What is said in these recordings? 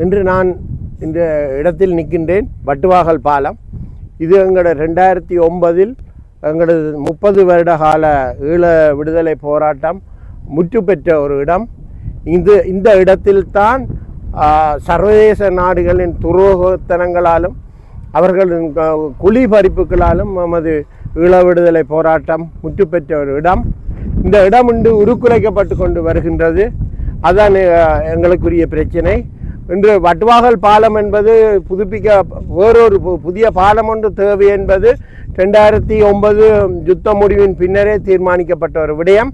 இன்று நான் இந்த இடத்தில் நிற்கின்றேன். வட்டுவாகல் பாலம். இது எங்களோட 2009 எங்களது 30 வருட கால ஈழ விடுதலை போராட்டம் முற்று பெற்ற ஒரு இடம். இந்த இடத்தில்தான் சர்வதேச நாடுகளின் துரோகத்தனங்களாலும் அவர்களின் குழிபறிப்புகளாலும் நமது ஈழ விடுதலை போராட்டம் முற்று பெற்ற ஒரு இடம். இந்த இடம் இன்று உருக்குலைக்கப்பட்டு கொண்டு வருகின்றது. அதுதான் எங்களுக்குரிய பிரச்சனை. இன்று வட்டுவாகல் பாலம் என்பது புதுப்பிக்க வேறொரு புதிய பாலம் ஒன்று தேவை என்பது 2009 யுத்த முடிவின் பின்னரே தீர்மானிக்கப்பட்ட ஒரு விடயம்.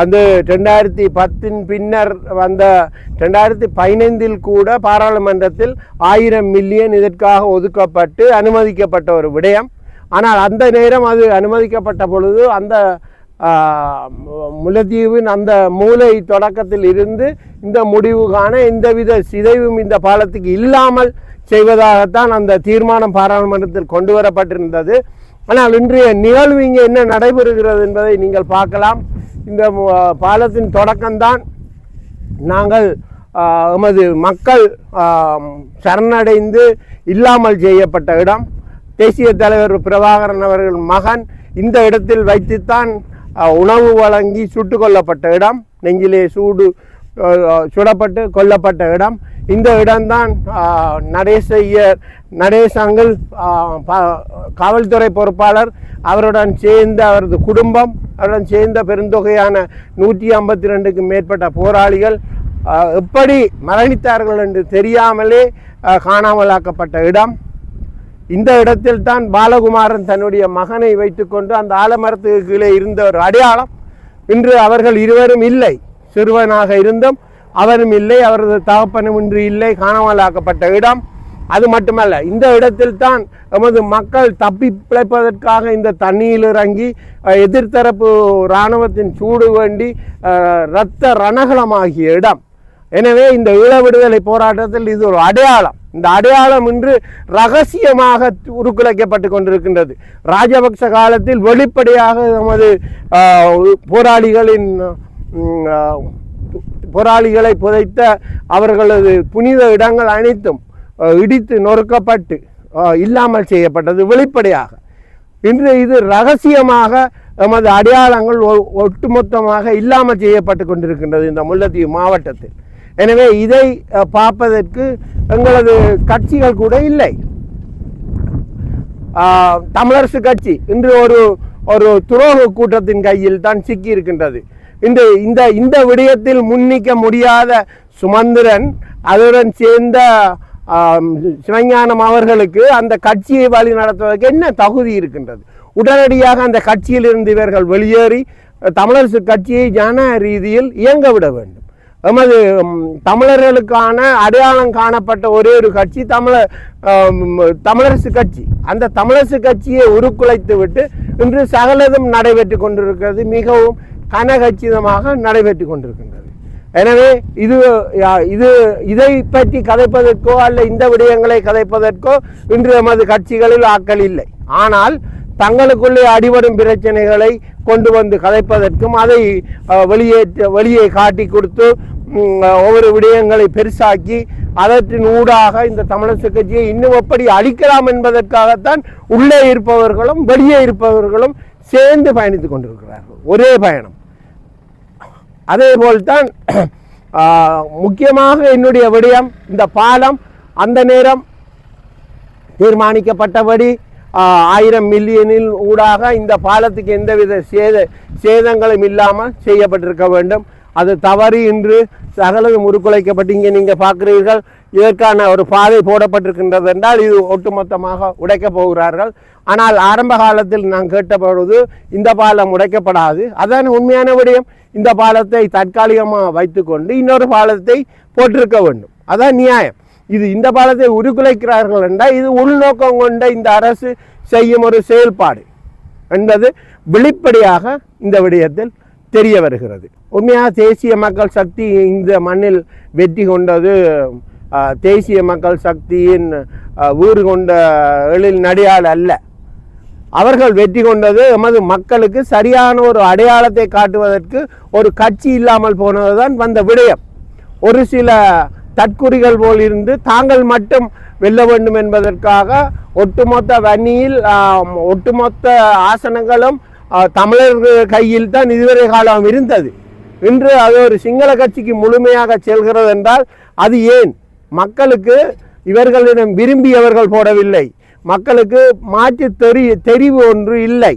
அந்த 2010 பின்னர் வந்த 2015 கூட பாராளுமன்றத்தில் 1000 மில்லியன் இதற்காக ஒதுக்கப்பட்டு அனுமதிக்கப்பட்ட ஒரு விடயம். ஆனால் அந்த நேரம் அது அனுமதிக்கப்பட்ட பொழுது அந்த முல்லைத்தீவின் அந்த மூலை தொடக்கத்தில் இருந்து இந்த முடிவு காண எந்தவித சிதைவும் இந்த பாலத்துக்கு இல்லாமல் செய்வதாகத்தான் அந்த தீர்மானம் பாராளுமன்றத்தில் கொண்டு வரப்பட்டிருந்தது. ஆனால் இன்றைய நிகழ்வு இங்கே என்ன நடைபெறுகிறது என்பதை நீங்கள் பார்க்கலாம். இந்த பாலத்தின் தொடக்கம்தான் நாங்கள் எமது மக்கள் சரணடைந்து இல்லாமல் செய்யப்பட்ட இடம். தேசிய தலைவர் பிரபாகரன் அவர்கள் மகன் இந்த இடத்தில் வைத்துத்தான் உணவு வழங்கி சுட்டு கொல்லப்பட்ட இடம். நெஞ்சிலே சுடப்பட்டு கொல்லப்பட்ட இடம். இந்த இடம்தான் நடேசங்கள் காவல்துறை பொறுப்பாளர் அவருடன் சேர்ந்த அவரது குடும்பம், அவருடன் சேர்ந்த பெருந்தொகையான 152க்கும் மேற்பட்ட போராளிகள் எப்படி மரணித்தார்கள் என்று தெரியாமலே காணாமலாக்கப்பட்ட இடம். இந்த இடத்தில் தான் பாலகுமாரன் தன்னுடைய மகனை வைத்துக்கொண்டு அந்த ஆலமரத்துக்கு கீழே இருந்த ஒரு அடையாளம். இன்று அவர்கள் இருவரும் இல்லை. சிறுவனாக இருந்தும் அவரும் இல்லை, அவரது தகப்பனும் இன்று இல்லை, காணாமலாக்கப்பட்ட இடம். அது மட்டுமல்ல, இந்த இடத்தில் தான் எமது மக்கள் தப்பி பிழைப்பதற்காக இந்த தண்ணியில் இறங்கி எதிர்த்தரப்பு இராணுவத்தின் சூடு வேண்டி இரத்த ரணகலமாகிய இடம். எனவே இந்த ஈழ விடுதலை போராட்டத்தில் இது ஒரு அடையாளம். இந்த அடையாளம் இன்று ரகசியமாக உருக்குலைக்கப்பட்டு கொண்டிருக்கின்றது. ராஜபக்ச காலத்தில் வெளிப்படையாக நமது போராளிகளை புதைத்த அவர்களது புனித இடங்கள் அனைத்தும் இடித்து நொறுக்கப்பட்டு இல்லாமல் செய்யப்பட்டது வெளிப்படையாக. இன்று இது ரகசியமாக நமது அடையாளங்கள் ஒட்டுமொத்தமாக இல்லாமல் செய்யப்பட்டு கொண்டிருக்கின்றது இந்த முல்லைத்தீவு மாவட்டத்தில். எனவே இதை பார்ப்பதற்கு எங்களது கட்சிகள் கூட இல்லை. தமிழரசு கட்சி இன்று ஒரு துரோக கூட்டத்தின் கையில் தான் சிக்கி இருக்கின்றது. இந்த விடயத்தில் முன்னிக்க முடியாத சுமந்திரன் அதுடன் சேர்ந்த சிவஞானம் அவர்களுக்கு அந்த கட்சியை வழி நடத்துவதற்கு என்ன தகுதி இருக்கின்றது? உடனடியாக அந்த கட்சியிலிருந்து இவர்கள் வெளியேறி தமிழரசு கட்சியை ஜன ரீதியில் இயங்க விட வேண்டும். எமது தமிழர்களுக்கான அடையாளம் காணப்பட்ட ஒரே ஒரு கட்சி தமிழரசு கட்சி. அந்த தமிழரசு கட்சியை உருக்குலைத்து விட்டு இன்று சகலதும் நடைபெற்று கொண்டிருக்கிறது. மிகவும் கனகச்சிதமாக நடைபெற்று கொண்டிருக்கின்றது. எனவே இதை பற்றி கதைப்பதற்கோ அல்ல இந்த விடயங்களை கதைப்பதற்கோ இன்று எமது கட்சிகளில் ஆட்கள் இல்லை. ஆனால் தங்களுக்குள்ளே அடிபடும் பிரச்சனைகளை கொண்டு வந்து கதைப்பதற்கும் அதை வெளியே காட்டி கொடுத்து ஒவ்வொரு விடயங்களை பெருசாக்கி அதற்றின் ஊடாக இந்த தமிழரசு கட்சியை இன்னும் எப்படி அழிக்கலாம் என்பதற்காகத்தான் உள்ளே இருப்பவர்களும் வெளியே இருப்பவர்களும் சேர்ந்து பயணித்து கொண்டிருக்கிறார்கள். ஒரே பயணம். அதே போல்தான் முக்கியமாக என்னுடைய விடயம் இந்த பாலம் அந்த நேரம் தீர்மானிக்கப்பட்டபடி 1000 மில்லியனில் ஊடாக இந்த பாலத்துக்கு எந்தவித சேதங்களும் இல்லாமல் செய்யப்பட்டிருக்க வேண்டும். அது தவறி இன்று சகலதும் உருக்குலைக்கப்பட்டு இங்கே நீங்கள் பார்க்கிறீர்கள். இதற்கான ஒரு பாதை போடப்பட்டிருக்கின்றது என்றால் இது ஒட்டுமொத்தமாக உடைக்கப் போகிறார்கள். ஆனால் ஆரம்ப காலத்தில் நான் கேட்டபொழுது இந்த பாலம் உடைக்கப்படாது. அதான் உண்மையான விடயம். இந்த பாலத்தை தற்காலிகமாக வைத்துக்கொண்டு இன்னொரு பாலத்தை போட்டிருக்க வேண்டும். அதான் நியாயம். இந்த பாலத்தை உருக்குலைக்கிறார்கள் என்றால் இது உள்நோக்கம் கொண்ட இந்த அரசு செய்யும் ஒரு செயல்பாடு என்பது வெளிப்படையாக இந்த விடயத்தில் தெரிய வருகிறது. உண்மையாக தேசிய மக்கள் சக்தி இந்த மண்ணில் வெற்றி கொண்டது தேசிய மக்கள் சக்தியின் வீறு கொண்ட எழில் நடிகால் அல்ல. அவர்கள் வெற்றி கொண்டது எமது மக்களுக்கு சரியான ஒரு அடையாளத்தை காட்டுவதற்கு ஒரு கட்சி இல்லாமல் போனதுதான் வந்த விடயம். ஒரு சில தற்குறிகள் போல் இருந்து தாங்கள் மட்டும் வெல்ல வேண்டும் என்பதற்காக ஒட்டுமொத்த வன்னியில் ஒட்டுமொத்த ஆசனங்களும் தமிழர்கள் கையில் தான் இதுவரை காலம் இருந்தது. இன்று அது ஒரு சிங்கள கட்சிக்கு முழுமையாக செல்கிறது என்றால் அது ஏன்? மக்களுக்கு இவர்களிடம் விரும்பியவர்கள் போடவில்லை, மக்களுக்கு மாற்று தெரிவு ஒன்று இல்லை.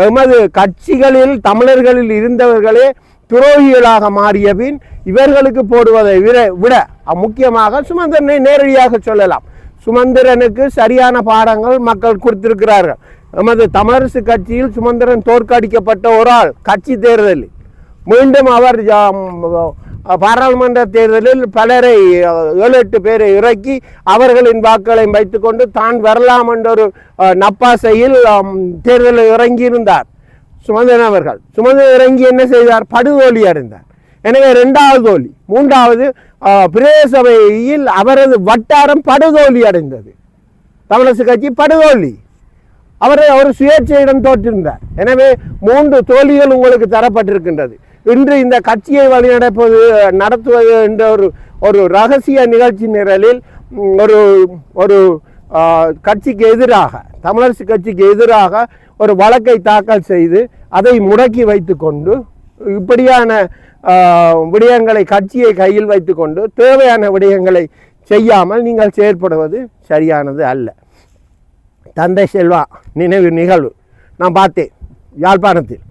எமது கட்சிகளில் தமிழர்களில் இருந்தவர்களே துரோகிகளாக மாறிய பின் இவர்களுக்கு போடுவதை விட முக்கியமாக சுமந்திரனை நேரடியாக சொல்லலாம். சுமந்திரனுக்கு சரியான பாடங்கள் மக்கள் கொடுத்திருக்கிறார்கள். எமது தமிழரசு கட்சியில் சுமந்திரன் தோற்கடிக்கப்பட்ட ஒரு ஆள். கட்சி தேர்தலில் மீண்டும் அவர் பாராளுமன்ற தேர்தலில் பலரை 7-8 பேரை இறக்கி அவர்களின் வாக்குகளை வைத்துக்கொண்டு தான் வரலாம் என்ற ஒரு நப்பாசையில் தேர்தலில் இறங்கியிருந்தார் சுமந்திரன் அவர்கள். சுமந்திரன் இறங்கி என்ன செய்தார்? படுதோல்வி அடைந்தார். எனவே 2வது தோல்வி. 3வது பிரதேச சபையில் அவரது வட்டாரம் படுதோல்வி அடைந்தது. தமிழரசு கட்சி படுதோல்வி. அவர் சுயேட்சையிடம் தோற்றிருந்தார். எனவே 3 தோல்விகள் உங்களுக்கு தரப்பட்டிருக்கின்றது. இன்று இந்த கட்சியை நடத்துவது என்ற ஒரு ரகசிய நிகழ்ச்சி நிரலில் ஒரு கட்சிக்கு எதிராக, தமிழரசு கட்சிக்கு எதிராக ஒரு வழக்கை தாக்கல் செய்து அதை முடக்கி வைத்து கொண்டு இப்படியான விடயங்களை கட்சியை கையில் வைத்து கொண்டு தேவையான விடயங்களை செய்யாமல் நீங்கள் செயற்படுவது சரியானது அல்ல. தந்தை செல்வா நினைவு நிகழ்வு நான் பார்த்தேன் யாழ்ப்பாணத்தில்.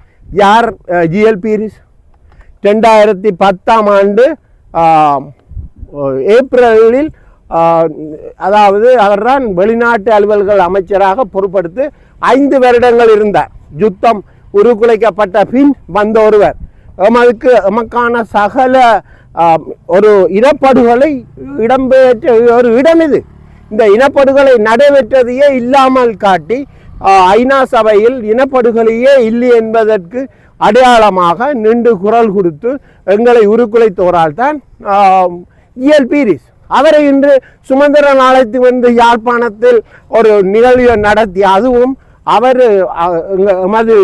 யார்? ஜிஎல் பீரிஸ் 2010ஆம் ஆண்டு ஏப்ரலில், அதாவது அவர்தான் வெளிநாட்டு அலுவல்கள் அமைச்சராக பொறுப்படுத்தி 5 வருடங்கள் இருந்தார். யுத்தம் உருக்குலைக்கப்பட்ட பின் வந்த ஒருவர். எமக்கான சகல ஒரு இனப்படுகொலை இடம்பெற்ற ஒரு இடம் இது. இந்த இனப்படுகொலை நடைபெற்றதையே இல்லாமல் காட்டி ஐநா சபையில் இனப்படுகொலையே இல்லை என்பதற்கு அடையாளமாக நின்று குரல் கொடுத்து எங்களை உருக்குலைத்தோரால் தான் ஜிஎல் பீரிஸ். அவரை இன்று சுமந்திரன் அழைத்து வந்து யாழ்ப்பாணத்தில் ஒரு நிகழ்வு நடத்தி, அதுவும் அவர் எமது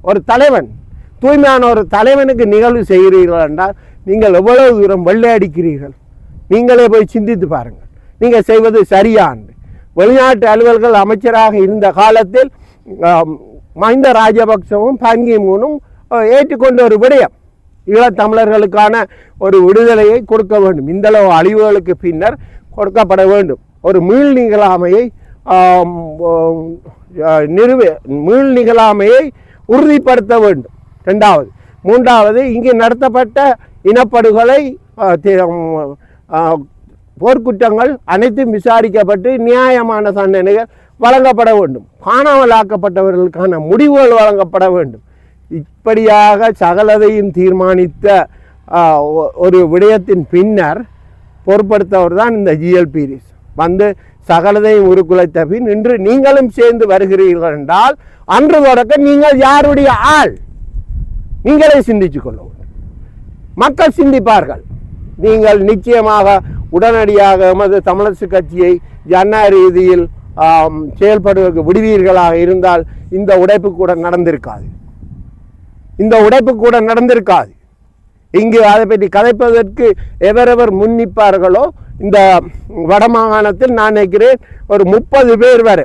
ஒரு தலைவன், தூய்மையான ஒரு தலைவனுக்கு நிகழ்வு செய்கிறீர்கள் என்றால் நீங்கள் எவ்வளவு தூரம் வெள்ளையடிக்கிறீர்கள்? நீங்களே போய் சிந்தித்து பாருங்கள். நீங்கள் செய்வது சரியானது. வெளிநாட்டு அலுவல்கள் அமைச்சராக இருந்த காலத்தில் மஹிந்த ராஜபக்சவும் பங்கிமூனும் ஏற்றுக்கொண்ட ஒரு விடயம், ஈழத்தமிழர்களுக்கான ஒரு விடுதலையை கொடுக்க வேண்டும். இந்தளவு அழிவுகளுக்கு பின்னர் கொடுக்கப்பட வேண்டும். ஒரு மீள் நிகழாமையை உறுதிப்படுத்த வேண்டும். 2வது. 3வது, இங்கு நடத்தப்பட்ட இனப்படுகொலை போர்க்குற்றங்கள் அனைத்தும் விசாரிக்கப்பட்டு நியாயமான தண்டனைகள் வழங்கப்பட வேண்டும். காணாமல் ஆக்கப்பட்டவர்களுக்கான முடிவுகள் வழங்கப்பட வேண்டும். இப்படியாக சகலதையும் தீர்மானித்த ஒரு விடயத்தின் பின்னர் பொறுப்படுத்தவர் தான் இந்த ஜிஎல் பீரிஸ். வந்து சகலதையும் உருக்குலைத்த பின் இன்று நீங்களும் சேர்ந்து வருகிறீர்கள் என்றால் அன்று தொடக்க நீங்கள் யாருடைய ஆள்? நீங்களே சிந்திச்சு கொள்ள வேண்டும். மக்கள் சிந்திப்பார்கள். நீங்கள் நிச்சயமாக உடனடியாக எமது தமிழரசு கட்சியை ஜனநாயக ரீதியில் செயல்படுவதற்கு விடுவீர்களாக இருந்தால் இந்த உடைப்பு கூட நடந்திருக்காது. இங்கு அதை பற்றி கதைப்பதற்கு எவரெவர் முன்னிப்பார்களோ இந்த வடமாகாணத்தில் நான் நினைக்கிறேன் ஒரு 30 பேர் வரை,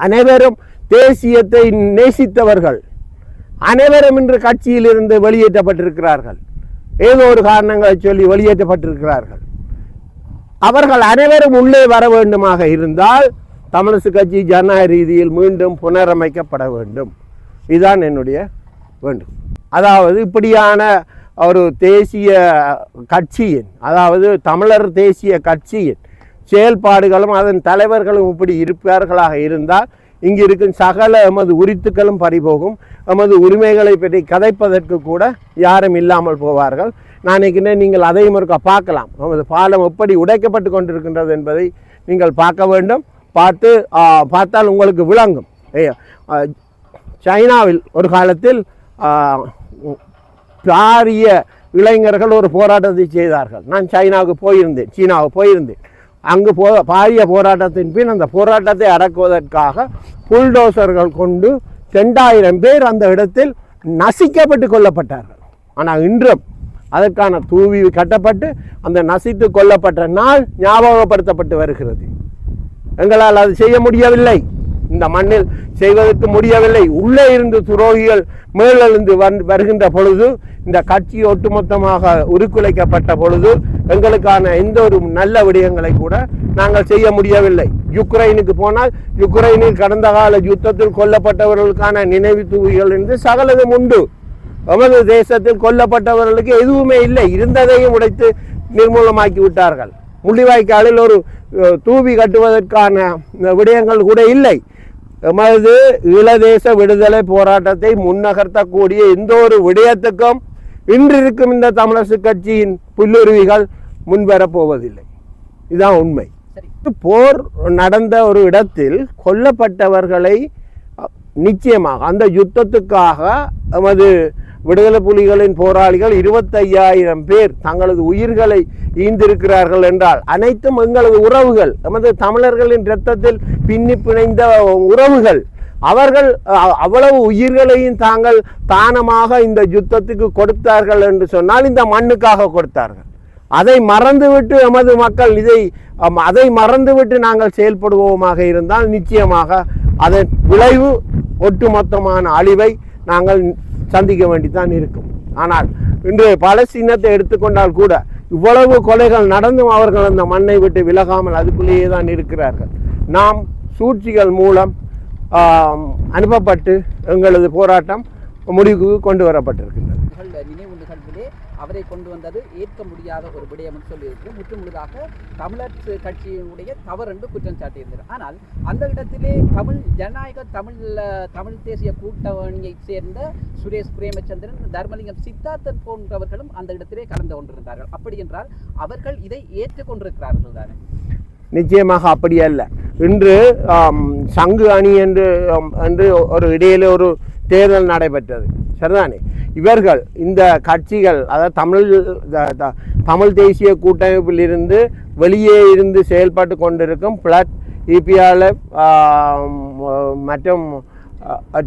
அனைவரும் தேசியத்தை நேசித்தவர்கள், அனைவரும் இன்று கட்சியிலிருந்து வெளியேற்றப்பட்டிருக்கிறார்கள். ஏதோ ஒரு காரணங்களை சொல்லி வெளியேற்றப்பட்டிருக்கிறார்கள். அவர்கள் அனைவரும் உள்ளே வர வேண்டுமாக இருந்தால் தமிழரசு கட்சி ஜனநாயக ரீதியில் மீண்டும் புனரமைக்கப்பட வேண்டும். இதுதான் என்னுடைய வேண்டும். அதாவது இப்படியான ஒரு தேசிய கட்சியின், அதாவது தமிழர் தேசிய கட்சியின் செயல்பாடுகளும் அதன் தலைவர்களும் இப்படி இருப்பார்களாக இருந்தால் இங்கு இருக்கும் சகல எமது உரித்துக்களும் பறிபோகும். எமது உரிமைகளை பற்றி கதைப்பதற்கு கூட யாரும் இல்லாமல் போவார்கள். நான் நினைக்கிறேன் நீங்கள் அதையும் ஒருக்கா பார்க்கலாம். நமது பாலம் எப்படி உடைக்கப்பட்டு கொண்டிருக்கின்றது என்பதை நீங்கள் பார்க்க வேண்டும். பார்த்தால் உங்களுக்கு விளங்கும். சைனாவில் ஒரு காலத்தில் பாரிய இளைஞர்கள் ஒரு போராட்டத்தை செய்தார்கள். நான் சீனாவுக்கு போயிருந்தேன். அங்கு பாரிய போராட்டத்தின் பின் அந்த போராட்டத்தை அடக்குவதற்காக புல்டோசர்கள் கொண்டு 2000 பேர் அந்த இடத்தில் நசிக்கப்பட்டு கொல்லப்பட்டார்கள். ஆனால் இன்றும் அதற்கான தூவி கட்டப்பட்டு அந்த நசித்து கொல்லப்பட்ட நாள் ஞாபகப்படுத்தப்பட்டு வருகிறது. எங்களால் அது செய்ய முடியவில்லை, இந்த மண்ணில் செய்வதற்கு முடியவில்லை. உள்ளே இருந்து துரோகிகள் மேலெழுந்து வருகின்ற பொழுது, இந்த கட்சி ஒட்டுமொத்தமாக உருக்குலைக்கப்பட்ட பொழுது எங்களுக்கான எந்த ஒரு நல்ல விடயங்களை கூட நாங்கள் செய்ய முடியவில்லை. யுக்ரைனுக்கு போனால் யுக்ரைனில் கடந்த கால யுத்தத்தில் கொல்லப்பட்டவர்களுக்கான நினைவு தூவிகள் என்று சகலதும் உண்டு. நமது தேசத்தில் கொல்லப்பட்டவர்களுக்கு எதுவுமே இல்லை, இருந்ததையும் உடைத்து நிர்மூலமாக்கி விட்டார்கள். முள்ளிவாய்க்காலில் ஒரு தூவி கட்டுவதற்கான விடயங்கள் கூட இல்லை. எமது ஈழதேச விடுதலை போராட்டத்தை முன்னகர்த்தக்கூடிய எந்த ஒரு விடயத்துக்கும் இன்று இருக்கும் இந்த தமிழரசு கட்சியின் புல்லுருவிகள் முன்வரப்போவதில்லை. இதுதான் உண்மை. போர் நடந்த ஒரு இடத்தில் கொல்லப்பட்டவர்களை நிச்சயமாக அந்த யுத்தத்துக்காக எமது விடுதலை புலிகளின் போராளிகள் 25,000 பேர் தங்களது உயிர்களை ஈந்திருக்கிறார்கள் என்றால் அனைத்தும் எங்களது உறவுகள், எமது தமிழர்களின் இரத்தத்தில் பின்னி பிணைந்த உறவுகள். அவர்கள் அவ்வளவு உயிர்களையும் தாங்கள் தானமாக இந்த யுத்தத்துக்கு கொடுத்தார்கள் என்று சொன்னால் இந்த மண்ணுக்காக கொடுத்தார்கள். அதை மறந்துவிட்டு எமது மக்கள் அதை மறந்துவிட்டு நாங்கள் செயல்படுவோமாக இருந்தால் நிச்சயமாக அதன் விளைவு ஒட்டுமொத்தமான அழிவை நாங்கள் சந்திக்க வேண்டித்தான் இருக்கும். ஆனால் இன்று பாலஸ்தீனத்தை எடுத்துக்கொண்டால் கூட இவ்வளவு கொலைகள் நடந்தும் அவர்கள் அந்த மண்ணை விட்டு விலகாமல் அதுக்குள்ளேயே தான் இருக்கிறார்கள். நாம் சூழ்ச்சிகள் மூலம் அனுப்பப்பட்டு எங்களது போராட்டம் முடிவுக்கு கொண்டு வரப்பட்டிருக்கின்றது. நினைவு நிகழ்விலே அவரை கொண்டு வந்தது ஏற்க முடியாத ஒரு விடயம் என்று சொல்லியிருக்கிறோம். முற்றுமுழுதாக தமிழர் கட்சியினுடைய தவறு என்று குற்றம் சாட்டியிருந்தார். ஆனால் அந்த இடத்திலே தமிழ் ஜனநாயக தமிழ் தேசிய கூட்டணியைச் சேர்ந்த சுரேஷ் பிரேமச்சந்திரன், தர்மலிங்கம் சித்தார்த்தன் போன்றவர்களும் அந்த இடத்திலே கலந்து கொண்டிருந்தார்கள். அப்படி என்றால் அவர்கள் இதை ஏற்றுக்கொண்டிருக்கிறார்கள் தானே? நிச்சயமாக அப்படி அல்ல. இன்று சங்கு அணி என்று ஒரு இடையிலே ஒரு தேர்தல் நடைபெற்றது, சரிதானே? இவர்கள் இந்த கட்சிகள், அதாவது தமிழ் தேசிய கூட்டமைப்பில் இருந்து வெளியே இருந்து செயல்பட்டு கொண்டிருக்கும் பிளட், இபிஆர்எஃப் மற்றும்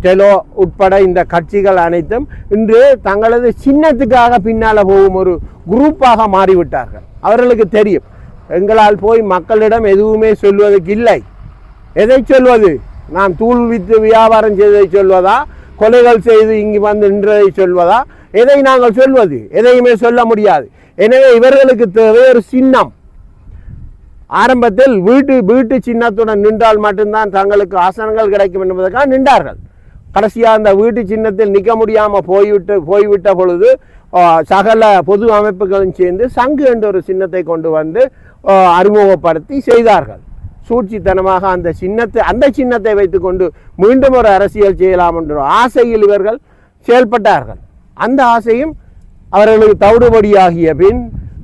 டெலோ உட்பட இந்த கட்சிகள் அனைத்தும் இன்று தங்களது சின்னத்துக்காக பின்னால் போகும் ஒரு குரூப்பாக மாறிவிட்டார்கள். அவர்களுக்கு தெரியும், எங்களால் போய் மக்களிடம் எதுவுமே சொல்வதற்கு இல்லை. எதை சொல்வது? நாம் தூள் வித்து வியாபாரம் செய்ததை சொல்வதா, கொலைகள் செய்து இங்கு வந்து நின்றதை சொல்வதா? எதை நாங்கள் சொல்வது? எதையுமே சொல்ல முடியாது. எனவே இவர்களுக்கு தேவை ஒரு சின்னம். ஆரம்பத்தில் வீட்டு சின்னத்துடன் நின்றால் மட்டும்தான் தங்களுக்கு ஆசனங்கள் கிடைக்கும் என்பதற்காக நின்றார்கள். கடைசியாக அந்த வீட்டு சின்னத்தில் நிற்க முடியாமல் போய்விட்ட பொழுது சகல பொது அமைப்புகளும் சேர்ந்து சங்கு என்ற ஒரு சின்னத்தை கொண்டு வந்து அறிமுகப்படுத்தி செய்தார்கள். சூழ்ச்சித்தனமாக அந்த சின்னத்தை வைத்துக்கொண்டு மீண்டும் ஒரு அரசியல் செய்யலாம் என்ற ஆசையில் இவர்கள் செயல்பட்டார்கள். அந்த ஆசையும் அவர்களுக்கு தவிடுபடியாகிய பின்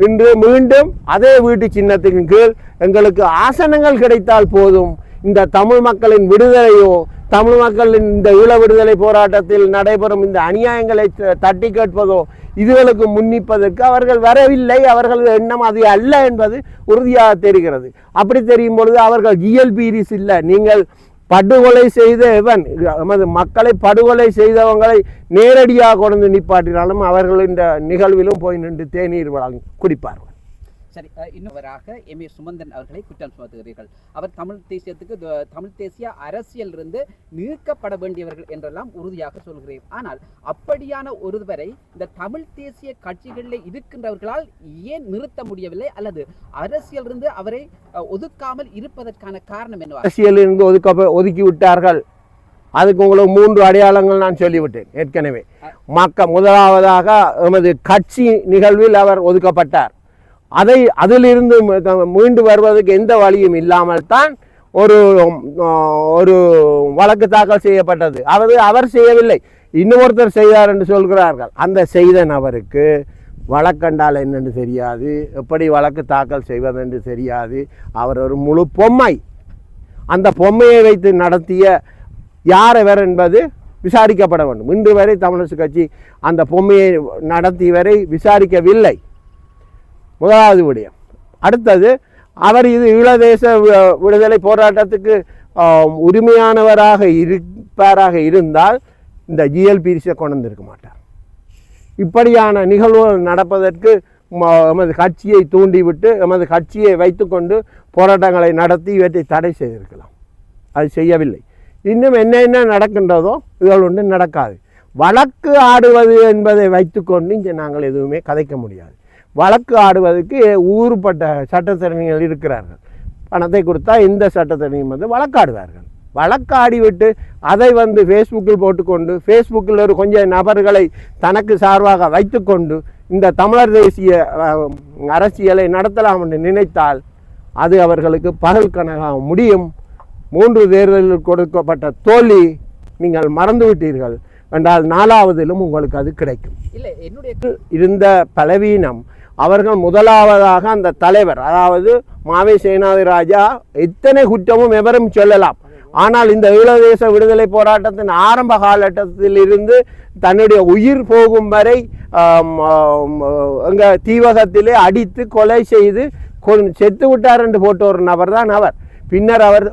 இன்று மீண்டும் அதே வீட்டு சின்னத்தின் கீழ் எங்களுக்கு ஆசனங்கள் கிடைத்தால் போதும், இந்த தமிழ் மக்களின் விடுதலையோ, தமிழ் மக்களின் இந்த ஈழ விடுதலை போராட்டத்தில் நடைபெறும் இந்த அநியாயங்களை தட்டி கேட்பதோ இதுகளுக்கு முன்னிப்பதற்கு அவர்கள் வரவில்லை. அவர்களது எண்ணம் அது அல்ல என்பது உறுதியாக தெரிகிறது. அப்படி தெரியும் பொழுது அவர்கள் ஜிஎல்பிரிஸ் இல்லை, நீங்கள் படுகொலை செய்த நமது மக்களை படுகொலை செய்தவங்களை நேரடியாக கொண்டு நிப்பாட்டினாலும் அவர்கள் இந்த நிகழ்விலும் போய் நின்று தேநீர் குடிப்பார்கள். சரி, இன்னொருவராக எம்.ஏ. சுமந்தன் அவர்களை குற்றம் சுமத்துகிறீர்கள். அவர் தமிழ் தேசிய அரசியலிருந்து நீக்கப்பட வேண்டியவர்கள் என்றெல்லாம் உறுதியாக சொல்கிறீர்கள். ஆனால் அப்படியான ஒருவரை இந்த தமிழ் தேசிய கட்சிகளில் இருக்கின்றவர்களால் ஏன் நிறுத்த முடியவில்லை, அல்லது அரசியலிருந்து அவரை ஒதுக்காமல் இருப்பதற்கான காரணம் என்ன? அரசியலிருந்து ஒதுக்கி விட்டார்கள். அதுக்கு உங்களுக்கு 3 அடையாளங்கள் நான் சொல்லிவிட்டேன் ஏற்கனவே. முதலாவதாக எமது கட்சி நிகழ்வில் அவர் ஒதுக்கப்பட்டார். அதிலிருந்து மீண்டு வருவதற்கு எந்த வழியும் இல்லாமல் தான் ஒரு வழக்கு தாக்கல் செய்யப்பட்டது. அவர் செய்யவில்லை, இன்னொருத்தர் செய்தார் என்று சொல்கிறார்கள். அந்த செய்த நபருக்கு வழக்கண்டால் என்னென்று தெரியாது, எப்படி வழக்கு தாக்கல் செய்வதென்று தெரியாது. அவர் ஒரு முழு பொம்மை. அந்த பொம்மையை வைத்து நடத்திய யார் எவர் என்பது விசாரிக்கப்பட வேண்டும். இன்று வரை தமிழரசு கட்சி அந்த பொம்மையை நடத்தியவரை விசாரிக்கவில்லை. முதலாவது விடயம். அடுத்தது, அவர் இது ஈழதேச விடுதலை போராட்டத்துக்கு உரிமையானவராக இருப்பாராக இருந்தால் இந்த ஜிஎல்பிரிஸை கொண்டு வந்திருக்க மாட்டார். இப்படியான நிகழ்வுகள் நடப்பதற்கு எமது கட்சியை தூண்டிவிட்டு எமது கட்சியை வைத்துக்கொண்டு போராட்டங்களை நடத்தி இவற்றை தடை செய்திருக்கலாம். அது செய்யவில்லை. இன்னும் என்ன நடக்கின்றதோ இதுகள் ஒன்றும் நடக்காது. வழக்கு ஆடுவது என்பதை வைத்துக்கொண்டு இங்கே நாங்கள் எதுவுமே கதைக்க முடியாது. வழக்கு ஆடுவதற்கு ஊறுபட்ட சட்டத்தரணிகள் இருக்கிறார்கள். பணத்தை கொடுத்தா இந்த சட்டத்தரணியும் வழக்காடுவார்கள். வழக்காடிவிட்டு அதை ஃபேஸ்புக்கில் போட்டுக்கொண்டு ஃபேஸ்புக்கில் ஒரு கொஞ்சம் நபர்களை தனக்கு சார்பாக வைத்துக்கொண்டு இந்த தமிழர் தேசிய அரசியலை நடத்தலாம் என்று நினைத்தால் அது அவர்களுக்கு பகல் கனகாக முடியும். 3 தேர்தலில் கொடுக்கப்பட்ட தோல்வி நீங்கள் மறந்துவிட்டீர்கள் என்றால் 4வதிலும் உங்களுக்கு அது கிடைக்கும். இல்லை, என்னுடைய இருந்த பலவீனம் அவர்கள் முதலாவதாக அந்த தலைவர், அதாவது மாவை சேனாதி ராஜா எத்தனை குற்றமும் எவரும் சொல்லலாம். ஆனால் இந்த ஈழதேச விடுதலை போராட்டத்தின் ஆரம்ப காலகட்டத்தில் இருந்து தன்னுடைய உயிர் போகும் வரை எங்கள் தீவகத்திலே அடித்து கொலை செய்து செத்து விட்டார் என்று போட்ட ஒரு நபர் தான் அவர். பின்னர் அவர்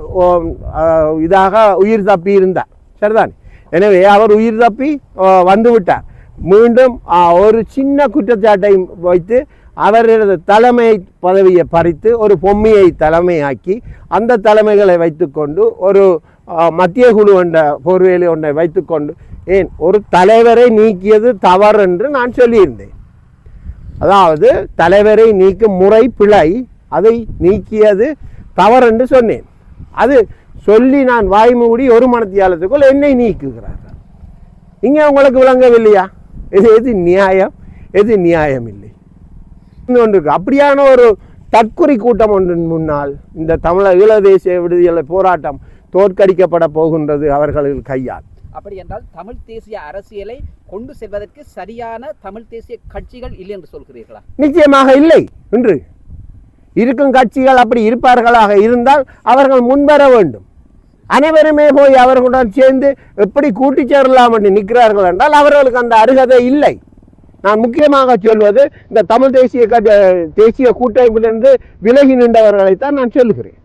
இதாக உயிர் தப்பி இருந்தார். சரிதான். எனவே அவர் உயிர் தப்பி வந்து விட்டார். மீண்டும் ஒரு சின்ன குற்றச்சாட்டை வைத்து அவரது தலைமை பதவியை பறித்து ஒரு பொம்மையை தலைமையாக்கி அந்த தலைமைகளை வைத்துக்கொண்டு ஒரு மத்திய குழு என்ற போர்வேலி ஒன்றை வைத்துக்கொண்டு ஏன் ஒரு தலைவரை நீக்கியது தவறு என்று நான் சொல்லியிருந்தேன். அதாவது தலைவரை நீக்கும் முறை பிழை, அதை நீக்கியது தவறு என்று சொன்னேன். அது சொல்லி நான் வாய்மூடி ஒரு மணித்தியாலத்துக்குள் என்னை நீக்குகிறார்கள். இங்கே உங்களுக்கு விளங்கவில்லையா? எது நியாயம், எது நியாயம் இல்லை ஒன்று. அப்படியான ஒரு தற்குறி கூட்டம் ஒன்றின் முன்னால் இந்த ஈழ தேசிய விடுதலை போராட்டம் தோற்கடிக்கப்பட போகின்றது அவர்களின் கையால். அப்படி என்றால் தமிழ் தேசிய அரசியலை கொண்டு செல்வதற்கு சரியான தமிழ் தேசிய கட்சிகள் இல்லை என்று சொல்கிறீர்களா? நிச்சயமாக இல்லை. இன்று இருக்கும் கட்சிகள் அப்படி இருப்பார்களாக இருந்தால் அவர்கள் முன்வர வேண்டும். அனைவருமே போய் அவர்களுடன் சேர்ந்து எப்படி கூட்டி சேரலாம் என்று நிற்கிறார்கள் என்றால் அவர்களுக்கு அந்த அருகதை இல்லை. நான் முக்கியமாக சொல்வது இந்த தமிழ் தேசிய கூட்டமைப்பிலிருந்து விலகி நின்றவர்களைத்தான் நான் சொல்லுகிறேன்.